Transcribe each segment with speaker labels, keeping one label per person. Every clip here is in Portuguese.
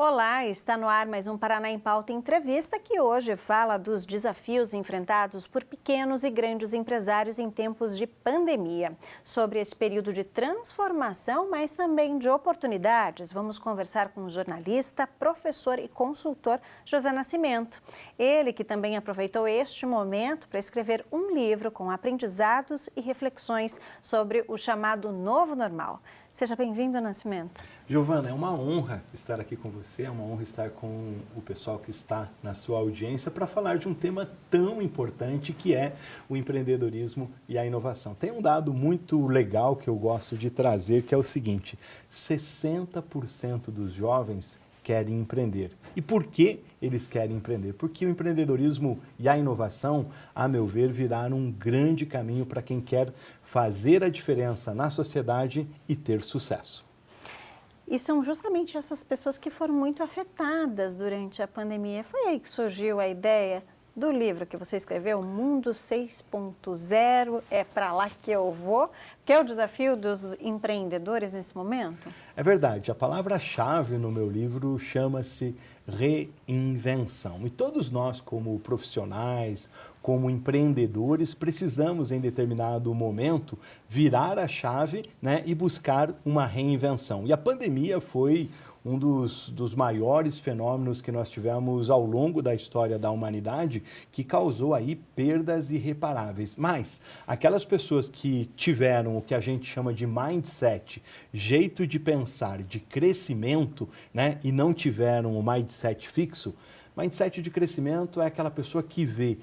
Speaker 1: Olá, está no ar mais um Paraná em Pauta Entrevista que hoje fala dos desafios enfrentados por pequenos e grandes empresários em tempos de pandemia. Sobre esse período de transformação, mas também de oportunidades, vamos conversar com o jornalista, professor e consultor José Nascimento. Ele que também aproveitou este momento para escrever um livro com aprendizados e reflexões sobre o chamado novo normal. Seja bem-vindo, Nascimento.
Speaker 2: Giovana, é uma honra estar aqui com você, é uma honra estar com o pessoal que está na sua audiência para falar de um tema tão importante que é o empreendedorismo e a inovação. Tem um dado muito legal que eu gosto de trazer, que é o seguinte: 60% dos jovens querem empreender. E por que eles querem empreender? Porque o empreendedorismo e a inovação, a meu ver, viraram um grande caminho para quem quer fazer a diferença na sociedade e ter sucesso.
Speaker 1: E são justamente essas pessoas que foram muito afetadas durante a pandemia. Foi aí que surgiu a ideia do livro que você escreveu, Mundo 6.0, é para lá que eu vou, que é o desafio dos empreendedores nesse momento?
Speaker 2: É verdade, a palavra-chave no meu livro chama-se reinvenção. E todos nós, como profissionais, como empreendedores, precisamos em determinado momento virar a chave, né, e buscar uma reinvenção. E a pandemia foi um dos maiores fenômenos que nós tivemos ao longo da história da humanidade, que causou aí perdas irreparáveis. Mas aquelas pessoas que tiveram o que a gente chama de mindset, jeito de pensar, de crescimento, né, e não tiveram o mindset fixo, mindset de crescimento é aquela pessoa que vê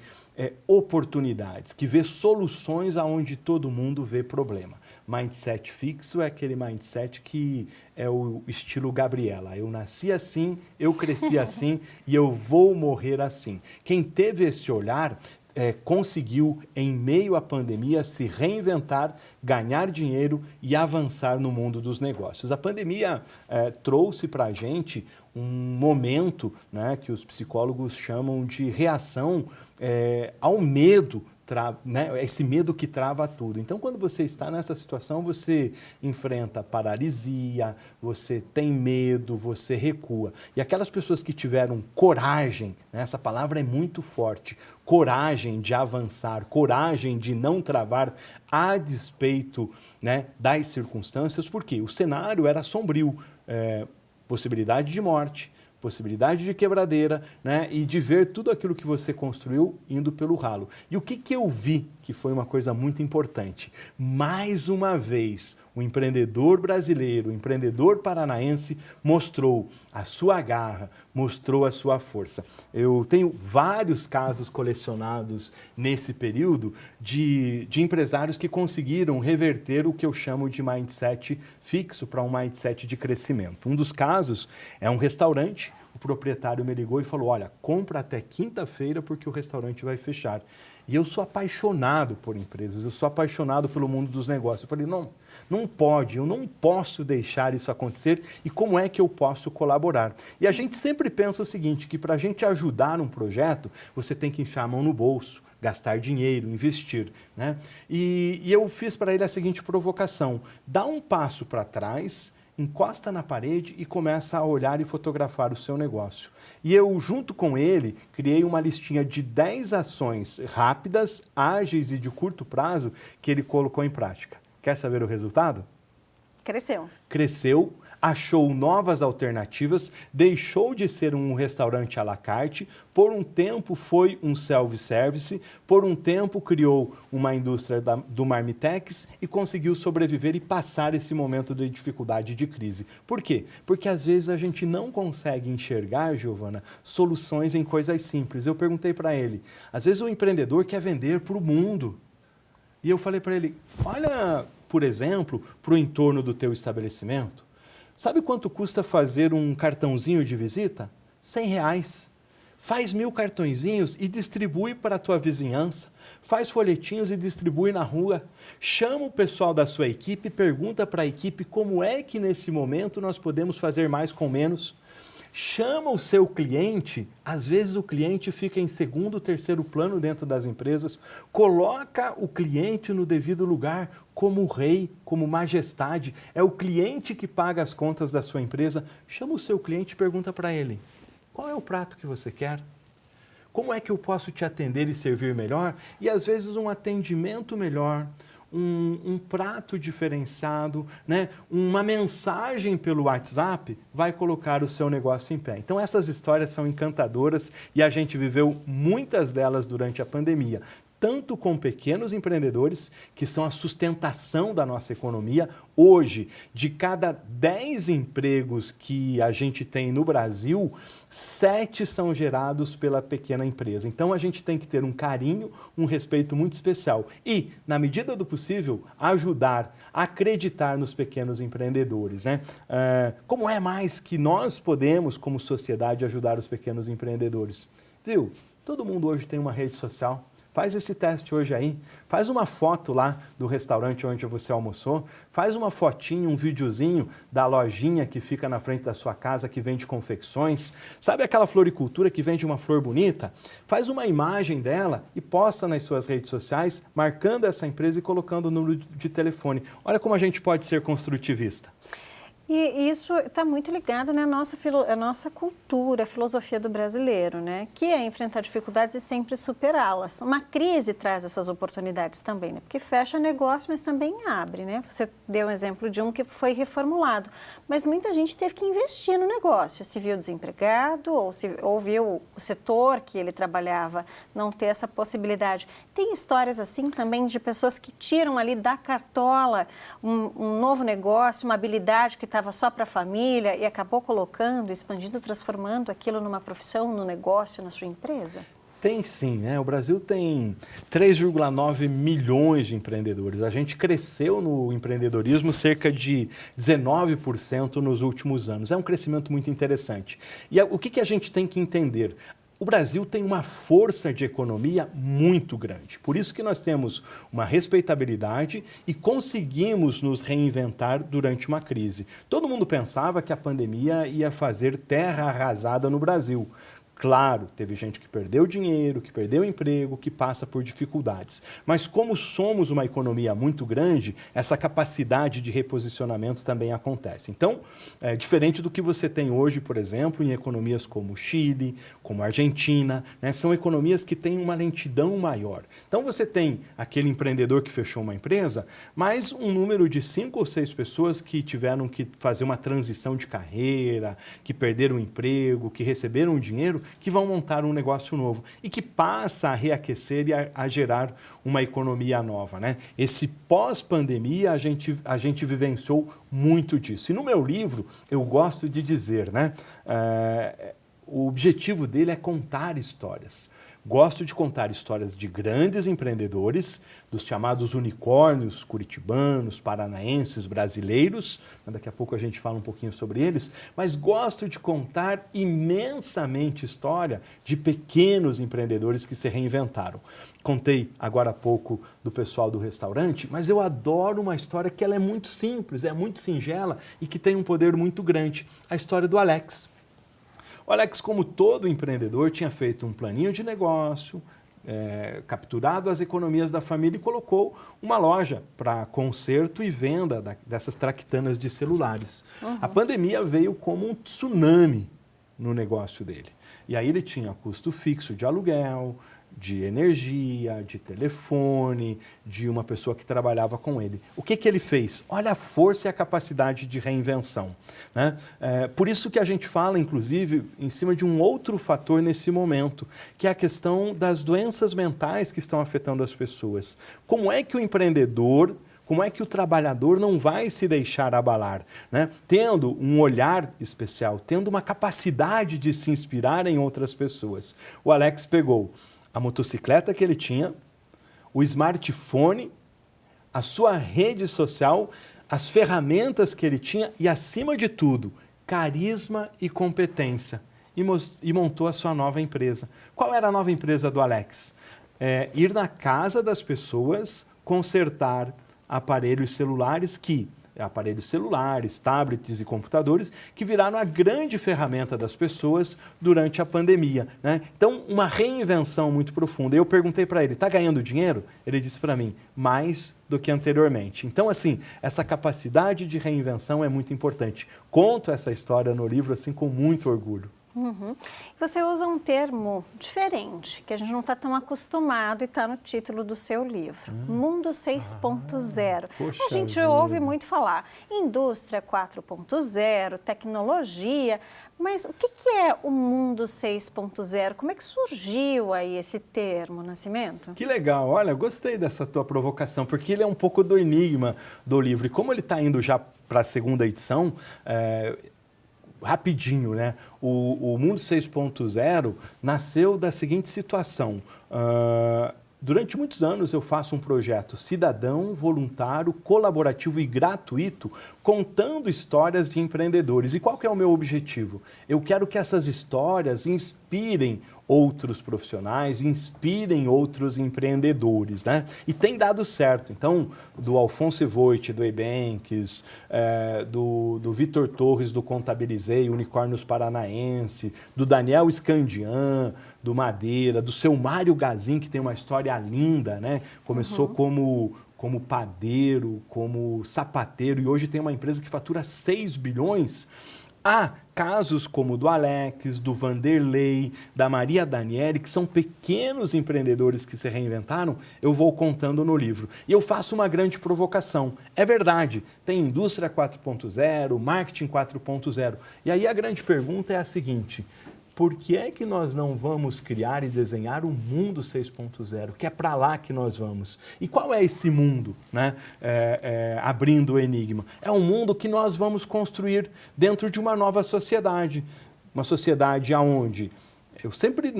Speaker 2: oportunidades, que vê soluções aonde todo mundo vê problema. Mindset fixo é aquele mindset que é o estilo Gabriela. Eu nasci assim, eu cresci assim e eu vou morrer assim. Quem teve esse olhar conseguiu, em meio à pandemia, se reinventar, ganhar dinheiro e avançar no mundo dos negócios. A pandemia trouxe para a gente um momento, né, que os psicólogos chamam de reação ao medo, né, esse medo que trava tudo. Então, quando você está nessa situação, você enfrenta paralisia, você tem medo, você recua. E aquelas pessoas que tiveram coragem, né, essa palavra é muito forte, coragem de avançar, coragem de não travar a despeito, né, das circunstâncias, porque o cenário era sombrio, possibilidade de morte, possibilidade de quebradeira, né, e de ver tudo aquilo que você construiu indo pelo ralo. E o que eu vi, que foi uma coisa muito importante? Mais uma vez, o empreendedor brasileiro, o empreendedor paranaense mostrou a sua garra, mostrou a sua força. Eu tenho vários casos colecionados nesse período de empresários que conseguiram reverter o que eu chamo de mindset fixo para um mindset de crescimento. Um dos casos é um restaurante. O proprietário me ligou e falou: olha, compra até quinta-feira porque o restaurante vai fechar. E eu sou apaixonado por empresas, eu sou apaixonado pelo mundo dos negócios. Eu falei: não pode, eu não posso deixar isso acontecer, e como é que eu posso colaborar? E a gente sempre pensa o seguinte, que para a gente ajudar um projeto, você tem que enfiar a mão no bolso, gastar dinheiro, investir, né? E eu fiz para ele a seguinte provocação: dá um passo para trás, encosta na parede e começa a olhar e fotografar o seu negócio. E eu, junto com ele, criei uma listinha de 10 ações rápidas, ágeis e de curto prazo que ele colocou em prática. Quer saber o resultado?
Speaker 1: Cresceu.
Speaker 2: Cresceu, achou novas alternativas, deixou de ser um restaurante à la carte, por um tempo foi um self-service, por um tempo criou uma indústria do Marmitex e conseguiu sobreviver e passar esse momento de dificuldade, de crise. Por quê? Porque às vezes a gente não consegue enxergar, Giovana, soluções em coisas simples. Eu perguntei para ele, às vezes o empreendedor quer vender para o mundo. E eu falei para ele, olha, por exemplo, para o entorno do teu estabelecimento. Sabe quanto custa fazer um cartãozinho de visita? R$100. Faz 1000 cartõezinhos e distribui para a tua vizinhança. Faz folhetinhos e distribui na rua. Chama o pessoal da sua equipe e pergunta para a equipe como é que nesse momento nós podemos fazer mais com menos. Chama o seu cliente, às vezes o cliente fica em segundo, terceiro plano dentro das empresas, coloca o cliente no devido lugar, como rei, como majestade. É o cliente que paga as contas da sua empresa. Chama o seu cliente e pergunta para ele, qual é o prato que você quer? Como é que eu posso te atender e servir melhor? E às vezes um atendimento melhor, um prato diferenciado, né? Uma mensagem pelo WhatsApp vai colocar o seu negócio em pé. Então essas histórias são encantadoras e a gente viveu muitas delas durante a pandemia. Tanto com pequenos empreendedores, que são a sustentação da nossa economia. Hoje, de cada 10 empregos que a gente tem no Brasil, 7 são gerados pela pequena empresa. Então, a gente tem que ter um carinho, um respeito muito especial. E, na medida do possível, ajudar, acreditar nos pequenos empreendedores, né? Como é mais que nós podemos, como sociedade, ajudar os pequenos empreendedores? Viu? Todo mundo hoje tem uma rede social. Faz esse teste hoje aí, faz uma foto lá do restaurante onde você almoçou, faz uma fotinho, um videozinho da lojinha que fica na frente da sua casa que vende confecções. Sabe aquela floricultura que vende uma flor bonita? Faz uma imagem dela e posta nas suas redes sociais, marcando essa empresa e colocando o número de telefone. Olha como a gente pode ser construtivista.
Speaker 1: E isso está muito ligado, né, à nossa cultura, a filosofia do brasileiro, né, que é enfrentar dificuldades e sempre superá-las. Uma crise traz essas oportunidades também, né, porque fecha negócio, mas também abre, né? Você deu um exemplo de um que foi reformulado, mas muita gente teve que investir no negócio, se viu desempregado ou viu o setor que ele trabalhava não ter essa possibilidade. Tem histórias assim também de pessoas que tiram ali da cartola um novo negócio, uma habilidade que estava só para a família e acabou colocando, expandindo, transformando aquilo numa profissão, no negócio, na sua empresa?
Speaker 2: Tem sim, né? O Brasil tem 3,9 milhões de empreendedores. A gente cresceu no empreendedorismo cerca de 19% nos últimos anos. É um crescimento muito interessante. E o que a gente tem que entender? O Brasil tem uma força de economia muito grande. Por isso que nós temos uma respeitabilidade e conseguimos nos reinventar durante uma crise. Todo mundo pensava que a pandemia ia fazer terra arrasada no Brasil. Claro, teve gente que perdeu dinheiro, que perdeu emprego, que passa por dificuldades. Mas como somos uma economia muito grande, essa capacidade de reposicionamento também acontece. Então, diferente do que você tem hoje, por exemplo, em economias como Chile, como Argentina, né, são economias que têm uma lentidão maior. Então, você tem aquele empreendedor que fechou uma empresa, mas um número de 5 ou 6 pessoas que tiveram que fazer uma transição de carreira, que perderam o emprego, que receberam dinheiro, que vão montar um negócio novo e que passa a reaquecer e a gerar uma economia nova, né? Esse pós-pandemia, a gente vivenciou muito disso. E no meu livro, eu gosto de dizer, né? O objetivo dele é contar histórias. Gosto de contar histórias de grandes empreendedores, dos chamados unicórnios curitibanos, paranaenses, brasileiros. Daqui a pouco a gente fala um pouquinho sobre eles. Mas gosto de contar imensamente história de pequenos empreendedores que se reinventaram. Contei agora há pouco do pessoal do restaurante, mas eu adoro uma história que ela é muito simples, é muito singela e que tem um poder muito grande. A história do Alex. O Alex, como todo empreendedor, tinha feito um planinho de negócio, capturado as economias da família e colocou uma loja para conserto e venda dessas traquitanas de celulares. Uhum. A pandemia veio como um tsunami no negócio dele. E aí ele tinha custo fixo de aluguel, de energia, de telefone, de uma pessoa que trabalhava com ele. O que ele fez? Olha a força e a capacidade de reinvenção, né? Por isso que a gente fala, inclusive, em cima de um outro fator nesse momento, que é a questão das doenças mentais que estão afetando as pessoas. Como é que o empreendedor, como é que o trabalhador não vai se deixar abalar, né? Tendo um olhar especial, tendo uma capacidade de se inspirar em outras pessoas. O Alex pegou a motocicleta que ele tinha, o smartphone, a sua rede social, as ferramentas que ele tinha e, acima de tudo, carisma e competência. E montou a sua nova empresa. Qual era a nova empresa do Alex? Ir na casa das pessoas, consertar aparelhos celulares que, aparelhos celulares, tablets e computadores, que viraram a grande ferramenta das pessoas durante a pandemia, né? Então, uma reinvenção muito profunda. Eu perguntei para ele, está ganhando dinheiro? Ele disse para mim, mais do que anteriormente. Então, assim, essa capacidade de reinvenção é muito importante. Conto essa história no livro, assim, com muito orgulho.
Speaker 1: Uhum. Você usa um termo diferente, que a gente não está tão acostumado e está no título do seu livro, Mundo 6.0. A gente ouve muito falar indústria 4.0, tecnologia, mas o que é o Mundo 6.0? Como é que surgiu aí esse termo, Nascimento?
Speaker 2: Que legal, olha, gostei dessa tua provocação, porque ele é um pouco do enigma do livro. E como ele está indo já para a segunda edição, rapidinho, né? O Mundo 6.0 nasceu da seguinte situação. Durante muitos anos eu faço um projeto cidadão, voluntário, colaborativo e gratuito, contando histórias de empreendedores. E qual que é o meu objetivo? Eu quero que essas histórias inspirem outros profissionais, inspirem outros empreendedores, né? E tem dado certo. Então, do Alfonso Voit, do Ebanks, do Vitor Torres, do Contabilizei, Unicórnios Paranaense, do Daniel Scandian, do Madeira, do seu Mário Gazin, que tem uma história linda, né? Começou como padeiro, como sapateiro, e hoje tem uma empresa que fatura 6 bilhões. Há casos como o do Alex, do Vanderlei, da Maria Daniele, que são pequenos empreendedores que se reinventaram, eu vou contando no livro. E eu faço uma grande provocação. É verdade, tem indústria 4.0, marketing 4.0. E aí a grande pergunta é a seguinte: por que é que nós não vamos criar e desenhar um mundo 6.0, que é para lá que nós vamos? E qual é esse mundo, né? Abrindo o enigma? É um mundo que nós vamos construir dentro de uma nova sociedade. Uma sociedade onde eu sempre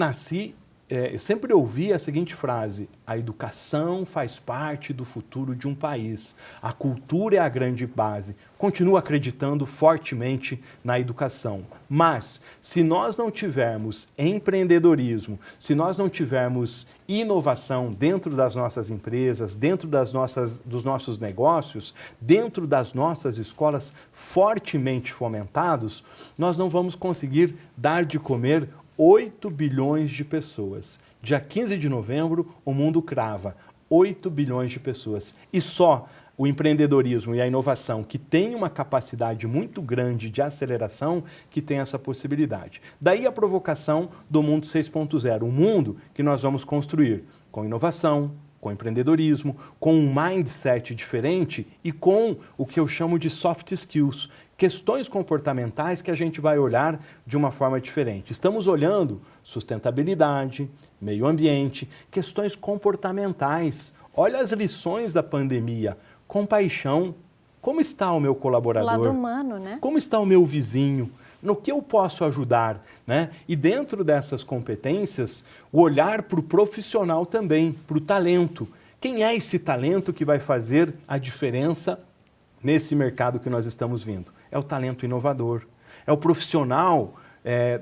Speaker 2: eu sempre ouvi a seguinte frase: a educação faz parte do futuro de um país. A cultura é a grande base. Continuo acreditando fortemente na educação. Mas, se nós não tivermos empreendedorismo, se nós não tivermos inovação dentro das nossas empresas, dentro dos nossos negócios, dentro das nossas escolas fortemente fomentados, nós não vamos conseguir dar de comer 8 bilhões de pessoas. Dia 15 de novembro, o mundo crava 8 bilhões de pessoas. E só o empreendedorismo e a inovação, que tem uma capacidade muito grande de aceleração, que tem essa possibilidade. Daí a provocação do Mundo 6.0, um mundo que nós vamos construir com inovação, com empreendedorismo, com um mindset diferente e com o que eu chamo de soft skills, questões comportamentais que a gente vai olhar de uma forma diferente. Estamos olhando sustentabilidade, meio ambiente, questões comportamentais. Olha as lições da pandemia. Compaixão. Como está o meu colaborador?
Speaker 1: O lado humano, né?
Speaker 2: Como está o meu vizinho? No que eu posso ajudar, né? E dentro dessas competências, o olhar para o profissional também, para o talento. Quem é esse talento que vai fazer a diferença nesse mercado que nós estamos vindo? É o talento inovador, é o profissional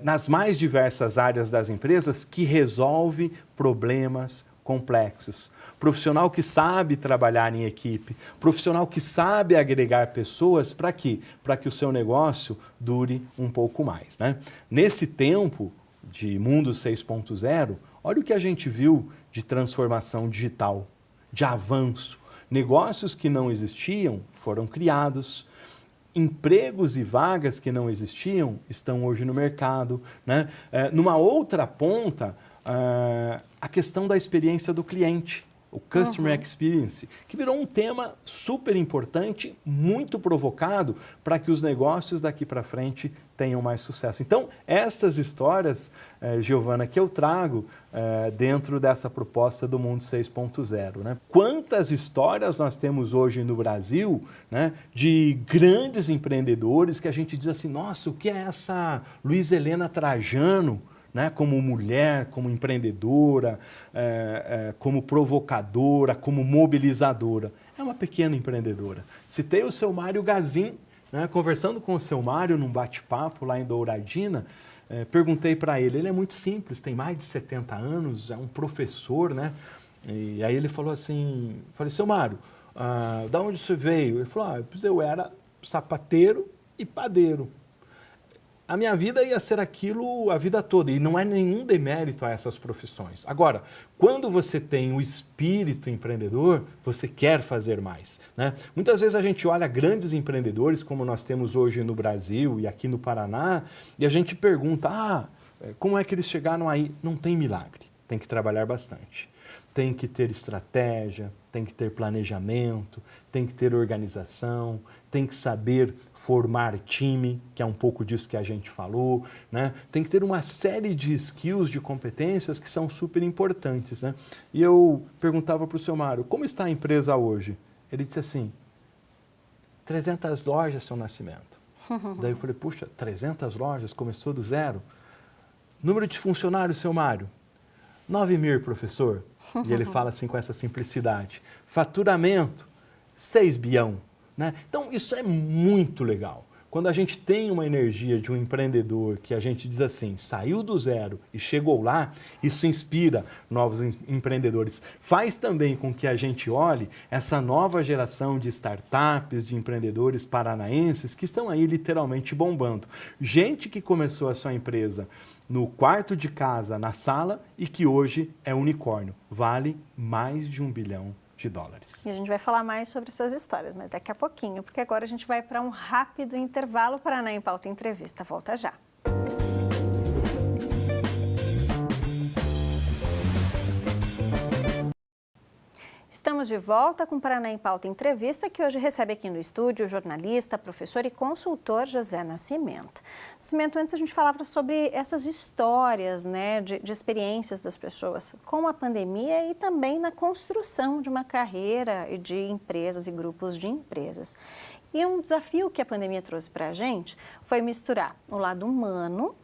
Speaker 2: nas mais diversas áreas das empresas que resolve problemas complexos. Profissional que sabe trabalhar em equipe, profissional que sabe agregar pessoas para quê? Para que o seu negócio dure um pouco mais, né? Nesse tempo de Mundo 6.0, olha o que a gente viu de transformação digital, de avanço. Negócios que não existiam foram criados, empregos e vagas que não existiam estão hoje no mercado, né? Numa outra ponta, a questão da experiência do cliente, o Customer Experience, que virou um tema super importante, muito provocado para que os negócios daqui para frente tenham mais sucesso. Então, essas histórias, Giovana, que eu trago dentro dessa proposta do Mundo 6.0, né? Quantas histórias nós temos hoje no Brasil, né, de grandes empreendedores que a gente diz assim, nossa, o que é essa Luiza Helena Trajano, né, como mulher, como empreendedora, como provocadora, como mobilizadora. É uma pequena empreendedora. Citei o seu Mário Gazin, né, conversando com o seu Mário num bate-papo lá em Douradina, perguntei para ele é muito simples, tem mais de 70 anos, é um professor, né? E aí ele falou assim, falei, seu Mário, Da onde você veio? Ele falou, eu era sapateiro e padeiro. A minha vida ia ser aquilo a vida toda, e não é nenhum demérito a essas profissões. Agora, quando você tem o espírito empreendedor, você quer fazer mais, né? Muitas vezes a gente olha grandes empreendedores, como nós temos hoje no Brasil e aqui no Paraná, e a gente pergunta, como é que eles chegaram aí? Não tem milagre, tem que trabalhar bastante. Tem que ter estratégia, tem que ter planejamento, tem que ter organização, tem que saber formar time, que é um pouco disso que a gente falou, né? Tem que ter uma série de skills, de competências que são super importantes, né? E eu perguntava para o seu Mário, como está a empresa hoje? Ele disse assim, 300 lojas, seu Nascimento. Daí eu falei, puxa, 300 lojas, começou do zero? Número de funcionários, seu Mário? 9.000, professor. E ele fala assim com essa simplicidade. Faturamento, 6 bilhão. Né? Então, isso é muito legal. Quando a gente tem uma energia de um empreendedor que a gente diz assim, saiu do zero e chegou lá, isso inspira novos empreendedores. Faz também com que a gente olhe essa nova geração de startups, de empreendedores paranaenses que estão aí literalmente bombando. Gente que começou a sua empresa no quarto de casa, na sala, e que hoje é unicórnio. Vale mais de $1 bilhão.
Speaker 1: E a gente vai falar mais sobre essas histórias, mas daqui a pouquinho, porque agora a gente vai para um rápido intervalo. Paraná em Pauta Entrevista volta já. Estamos de volta com Paraná em Pauta Entrevista, que hoje recebe aqui no estúdio o jornalista, professor e consultor José Nascimento. Nascimento, antes a gente falava sobre essas histórias, né, de experiências das pessoas com a pandemia e também na construção de uma carreira e de empresas e grupos de empresas. E um desafio que a pandemia trouxe para a gente foi misturar o lado humano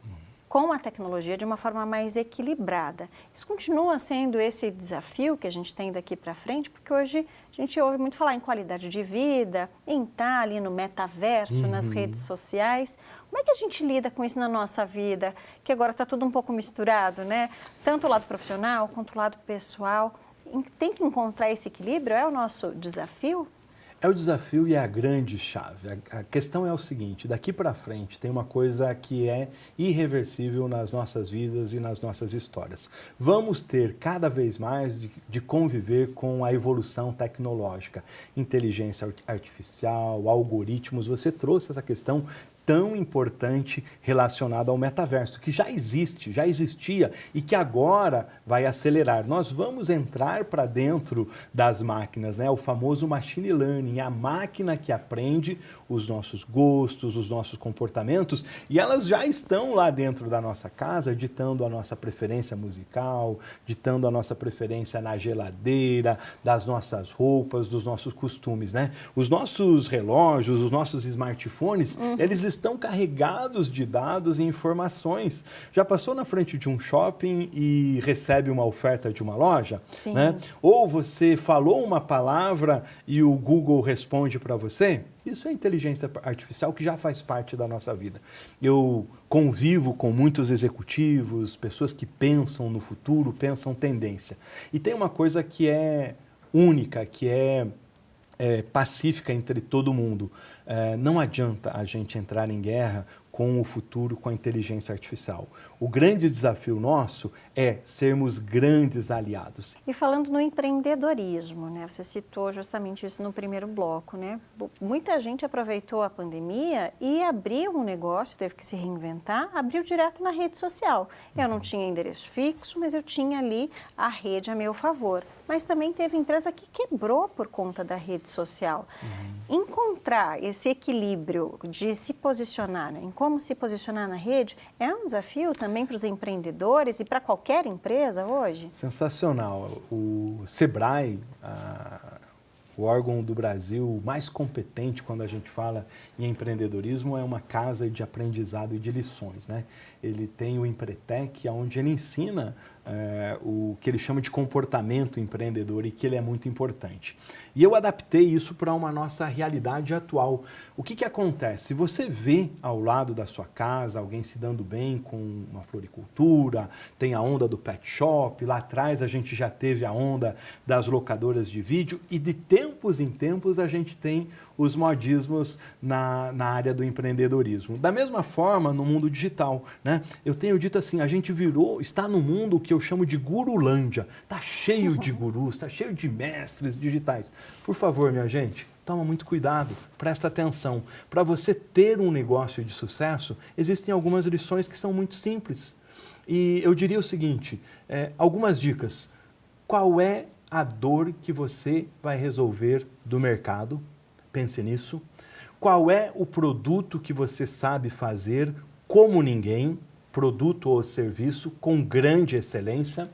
Speaker 1: com a tecnologia de uma forma mais equilibrada. Isso continua sendo esse desafio que a gente tem daqui para frente, porque hoje a gente ouve muito falar em qualidade de vida, em estar ali no metaverso, nas redes sociais. Como é que a gente lida com isso na nossa vida, que agora está tudo um pouco misturado, né? Tanto o lado profissional quanto o lado pessoal. Tem que encontrar esse equilíbrio, é o nosso desafio?
Speaker 2: É o desafio e é a grande chave. A questão é o seguinte, daqui para frente tem uma coisa que é irreversível nas nossas vidas e nas nossas histórias. Vamos ter cada vez mais de conviver com a evolução tecnológica, inteligência artificial, algoritmos. Você trouxe essa questão tão importante relacionada ao metaverso, que já existe, já existia e que agora vai acelerar. Nós vamos entrar para dentro das máquinas, né? O famoso machine learning, a máquina que aprende os nossos gostos, os nossos comportamentos, e elas já estão lá dentro da nossa casa, ditando a nossa preferência musical, ditando a nossa preferência na geladeira, das nossas roupas, dos nossos costumes, né? Os nossos relógios, os nossos smartphones, eles estão carregados de dados e informações. Já passou na frente de um shopping e recebe uma oferta de uma loja?
Speaker 1: Sim.
Speaker 2: Né? Ou você falou uma palavra e o Google responde para você? Isso é inteligência artificial que já faz parte da nossa vida. Eu convivo com muitos executivos, pessoas que pensam no futuro, pensam tendência. E tem uma coisa que é única, que é pacífica entre todo mundo. Não adianta a gente entrar em guerra com o futuro, com a inteligência artificial. O grande desafio nosso é sermos grandes aliados.
Speaker 1: E falando no empreendedorismo, né? Você citou justamente isso no primeiro bloco, né? Muita gente aproveitou a pandemia e abriu um negócio, teve que se reinventar, abriu direto na rede social. Eu não tinha endereço fixo, mas eu tinha ali a rede a meu favor. Mas também teve empresa que quebrou por conta da rede social. Encontrar esse equilíbrio de se posicionar, né, em como se posicionar na rede, é um desafio também para os empreendedores e para qualquer empresa hoje?
Speaker 2: Sensacional. O Sebrae, o órgão do Brasil mais competente quando a gente fala em empreendedorismo, é uma casa de aprendizado e de lições, né? Ele tem o Empretec, onde ele ensina o que ele chama de comportamento empreendedor e que ele é muito importante. E eu adaptei isso para uma nossa realidade atual. O que acontece? Você vê ao lado da sua casa alguém se dando bem com uma floricultura, tem a onda do pet shop, lá atrás a gente já teve a onda das locadoras de vídeo e de tempos tempos em tempos a gente tem os modismos na área do empreendedorismo. Da mesma forma, no mundo digital, né? Eu tenho dito assim, a gente está no mundo que eu chamo de gurulândia. Está cheio de gurus, está cheio de mestres digitais. Por favor, minha gente, toma muito cuidado, presta atenção. Para você ter um negócio de sucesso, existem algumas lições que são muito simples. E eu diria o seguinte, algumas dicas. Qual é a dor que você vai resolver do mercado? Pense nisso. Qual é o produto que você sabe fazer como ninguém, produto ou serviço, com grande excelência?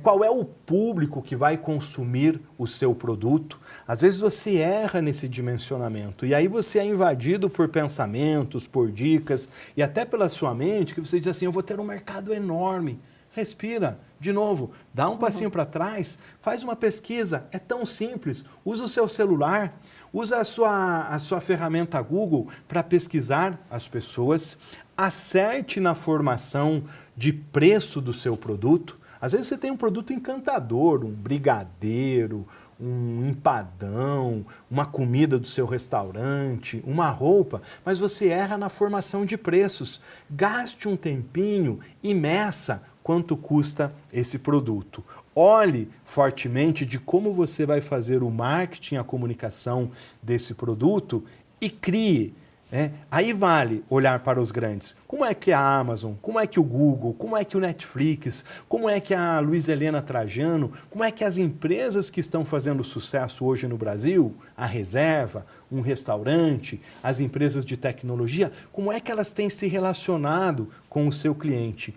Speaker 2: Qual é o público que vai consumir o seu produto? Às vezes você erra nesse dimensionamento e aí você é invadido por pensamentos, por dicas e até pela sua mente que você diz assim, eu vou ter um mercado enorme. Respira, de novo, dá um passinho para trás, faz uma pesquisa, é tão simples, usa o seu celular, usa a sua ferramenta Google para pesquisar as pessoas, acerte na formação de preço do seu produto. Às vezes você tem um produto encantador, um brigadeiro, um empadão, uma comida do seu restaurante, uma roupa, mas você erra na formação de preços. Gaste um tempinho e meça quanto custa esse produto. Olhe fortemente de como você vai fazer o marketing, a comunicação desse produto e crie. Aí vale olhar para os grandes. Como é que a Amazon, como é que o Google, como é que o Netflix, como é que a Luiza Helena Trajano, como é que as empresas que estão fazendo sucesso hoje no Brasil, a Reserva, um restaurante, as empresas de tecnologia, como é que elas têm se relacionado com o seu cliente?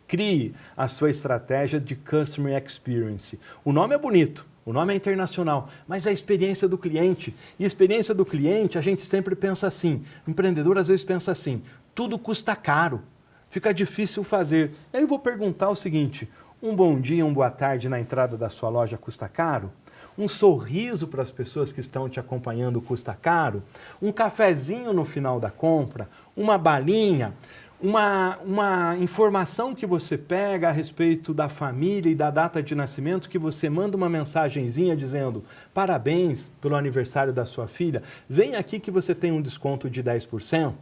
Speaker 2: Crie a sua estratégia de Customer Experience. O nome é bonito. O nome é internacional, mas é a experiência do cliente. E a experiência do cliente, a gente sempre pensa assim, o empreendedor às vezes pensa assim, tudo custa caro, fica difícil fazer. Aí eu vou perguntar o seguinte, um bom dia, uma boa tarde na entrada da sua loja custa caro? Um sorriso para as pessoas que estão te acompanhando custa caro? Um cafezinho no final da compra? Uma balinha? Uma informação que você pega a respeito da família e da data de nascimento, que você manda uma mensagenzinha dizendo parabéns pelo aniversário da sua filha, vem aqui que você tem um desconto de 10%.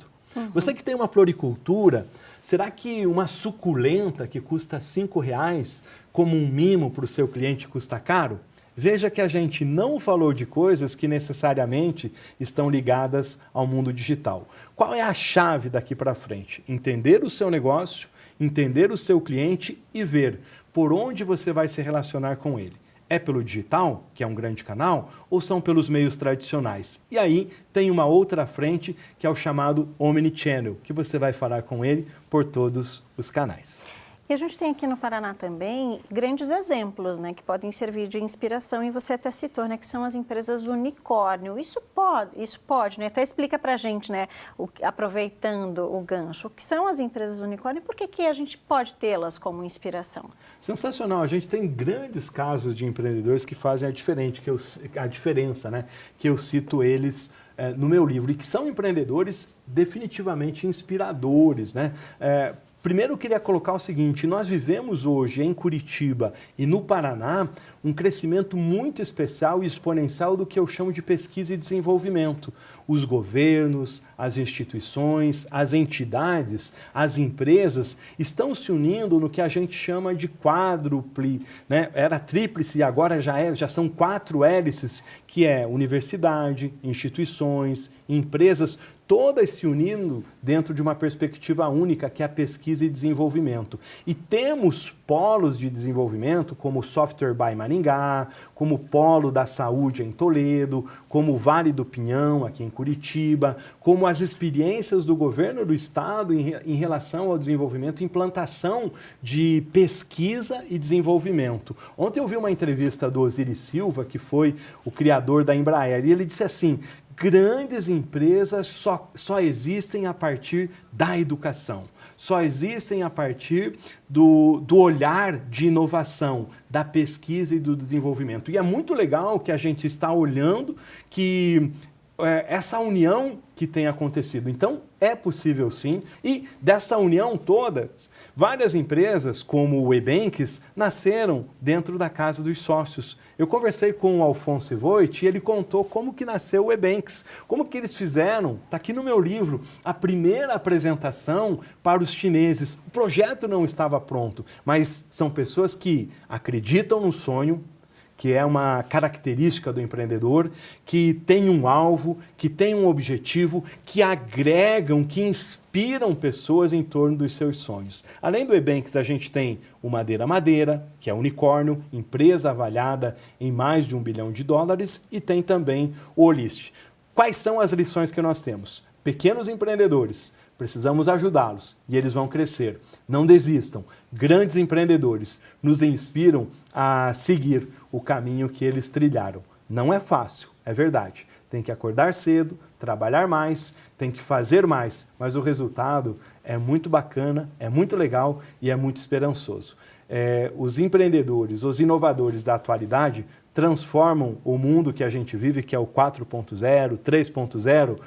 Speaker 2: Você que tem uma floricultura, será que uma suculenta que custa R$5 como um mimo para o seu cliente custa caro? Veja que a gente não falou de coisas que necessariamente estão ligadas ao mundo digital. Qual é a chave daqui para frente? Entender o seu negócio, entender o seu cliente e ver por onde você vai se relacionar com ele. É pelo digital, que é um grande canal, ou são pelos meios tradicionais? E aí tem uma outra frente, que é o chamado Omnichannel, que você vai falar com ele por todos os canais.
Speaker 1: E a gente tem aqui no Paraná também grandes exemplos, né, que podem servir de inspiração, e você até citou, né, que são as empresas unicórnio. Isso pode, né? Até explica pra gente, né, aproveitando o gancho, o que são as empresas unicórnio e por que a gente pode tê-las como inspiração?
Speaker 2: Sensacional, a gente tem grandes casos de empreendedores que fazem a diferença, né, que eu cito eles no meu livro, e que são empreendedores definitivamente inspiradores, né? Primeiro, eu queria colocar o seguinte, nós vivemos hoje em Curitiba e no Paraná um crescimento muito especial e exponencial do que eu chamo de pesquisa e desenvolvimento. Os governos, as instituições, as entidades, as empresas estão se unindo no que a gente chama de quádruple, né? Era tríplice e agora já são 4 hélices, que é universidade, instituições, empresas, todas se unindo dentro de uma perspectiva única, que é a pesquisa e desenvolvimento. E temos polos de desenvolvimento, como o Software by Maringá, como o Polo da Saúde em Toledo, como o Vale do Pinhão, aqui em Curitiba, como as experiências do governo do estado em relação ao desenvolvimento e implantação de pesquisa e desenvolvimento. Ontem eu vi uma entrevista do Osiris Silva, que foi o criador da Embraer, e ele disse assim, grandes empresas só existem a partir da educação, só existem a partir do olhar de inovação, da pesquisa e do desenvolvimento. E é muito legal que a gente está olhando que essa união que tem acontecido. Então, é possível sim. E dessa união toda, várias empresas, como o Ebanks, nasceram dentro da Casa dos Sócios. Eu conversei com o Alfonso Voit e ele contou como que nasceu o Ebanks, como que eles fizeram, está aqui no meu livro, a primeira apresentação para os chineses. O projeto não estava pronto, mas são pessoas que acreditam no sonho, que é uma característica do empreendedor, que tem um alvo, que tem um objetivo, que agregam, que inspiram pessoas em torno dos seus sonhos. Além do Ebanks, a gente tem o Madeira Madeira, que é unicórnio, empresa avaliada em mais de $1 bilhão, e tem também o Olist. Quais são as lições que nós temos? Pequenos empreendedores, precisamos ajudá-los e eles vão crescer. Não desistam. Grandes empreendedores nos inspiram a seguir o caminho que eles trilharam. Não é fácil, é verdade. Tem que acordar cedo, trabalhar mais, tem que fazer mais, mas o resultado é muito bacana, é muito legal e é muito esperançoso. Os empreendedores, os inovadores da atualidade transformam o mundo que a gente vive, que é o 4.0, 3.0,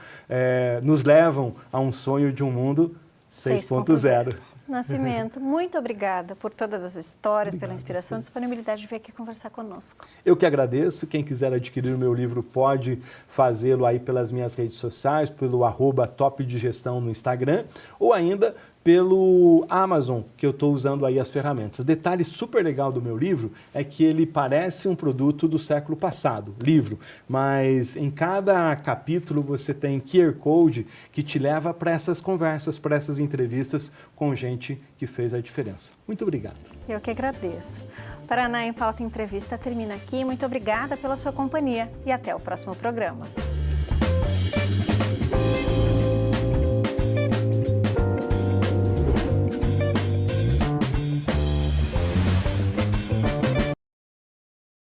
Speaker 2: nos levam a um sonho de um mundo 6.0.
Speaker 1: Nascimento, muito obrigada por todas as histórias, pela inspiração e disponibilidade de vir aqui conversar conosco.
Speaker 2: Eu que agradeço. Quem quiser adquirir o meu livro pode fazê-lo aí pelas minhas redes sociais, pelo @topdegestão no Instagram, ou ainda pelo Amazon, que eu estou usando aí as ferramentas. Detalhe super legal do meu livro é que ele parece um produto do século passado, livro, mas em cada capítulo você tem QR Code que te leva para essas conversas, para essas entrevistas com gente que fez a diferença. Muito obrigado.
Speaker 1: Eu que agradeço. Paraná em Pauta Entrevista termina aqui. Muito obrigada pela sua companhia e até o próximo programa.